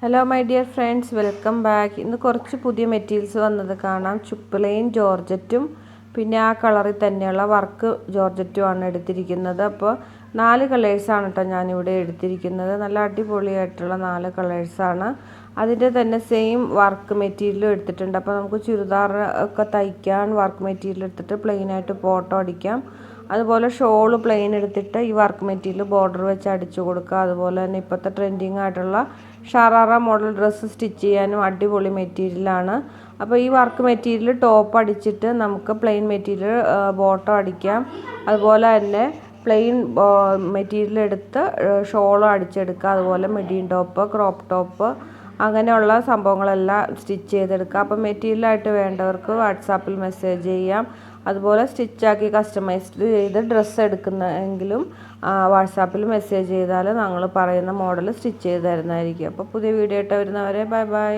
Hello my dear friends, welcome back. ഇന്ന് കുറച്ച് പുതിയ മെറ്റീരിയൽസ് വന്നത് കാണാം. പ്ലെയിൻ ജോർജറ്റും പിന്നെ ആ കളറിൽ തന്നെയുള്ള വർക്ക് ജോർജറ്റും ആണ് എടുത്തിരിക്കുന്നത്. അപ്പോൾ 4 കളേഴ്സാണ് കേട്ടോ ഞാനിവിടെ എടുത്തിരിക്കുന്നത്. നല്ല അടിപൊളിയായിട്ടുള്ള 4 കളേഴ്സാണ്. അതിൻ്റെ തന്നെ സെയിം വർക്ക് മെറ്റീരിയലും എടുത്തിട്ടുണ്ട്. അപ്പോൾ നമുക്ക് ചുരിദാർ ഒക്കെ തയ്ക്കാൻ വർക്ക് മെറ്റീരിയൽ എടുത്തിട്ട് പ്ലെയിനായിട്ട് ഫോട്ടോ അടിക്കാം. അതുപോലെ ഷോള് പ്ലെയിൻ എടുത്തിട്ട് ഈ വർക്ക് മെറ്റീരിയൽ ബോർഡർ വെച്ച് അടിച്ചു കൊടുക്കുക. അതുപോലെ തന്നെ ഇപ്പോഴത്തെ ട്രെൻഡിങ് ആയിട്ടുള്ള ഷറാറ മോഡൽ ഡ്രസ്സ് സ്റ്റിച്ച് ചെയ്യാനും അടിപൊളി മെറ്റീരിയലാണ്. അപ്പോൾ ഈ വർക്ക് മെറ്റീരിയൽ ടോപ്പ് അടിച്ചിട്ട് നമുക്ക് പ്ലെയിൻ മെറ്റീരിയൽ ബോട്ടം അടിക്കാം. അതുപോലെ തന്നെ പ്ലെയിൻ മെറ്റീരിയൽ എടുത്ത് ഷോളും അടിച്ചെടുക്കുക. അതുപോലെ മിഡിയും ടോപ്പ്, ക്രോപ്പ് ടോപ്പ് അങ്ങനെയുള്ള സംഭവങ്ങളെല്ലാം സ്റ്റിച്ച് ചെയ്തെടുക്കുക. അപ്പോൾ മെറ്റീരിയലായിട്ട് വേണ്ടവർക്ക് വാട്സാപ്പിൽ മെസ്സേജ് ചെയ്യാം. അതുപോലെ സ്റ്റിച്ചാക്കി കസ്റ്റമൈസ്ഡ് ചെയ്ത് ഡ്രസ്സ് എടുക്കുന്നെങ്കിലും വാട്സാപ്പിൽ മെസ്സേജ് ചെയ്താൽ ഞങ്ങൾ പറയുന്ന മോഡൽ സ്റ്റിച്ച് ചെയ്ത് തരുന്നതായിരിക്കും. അപ്പോൾ പുതിയ വീഡിയോ ആയിട്ട് വരുന്നവരെ ബൈ ബൈ.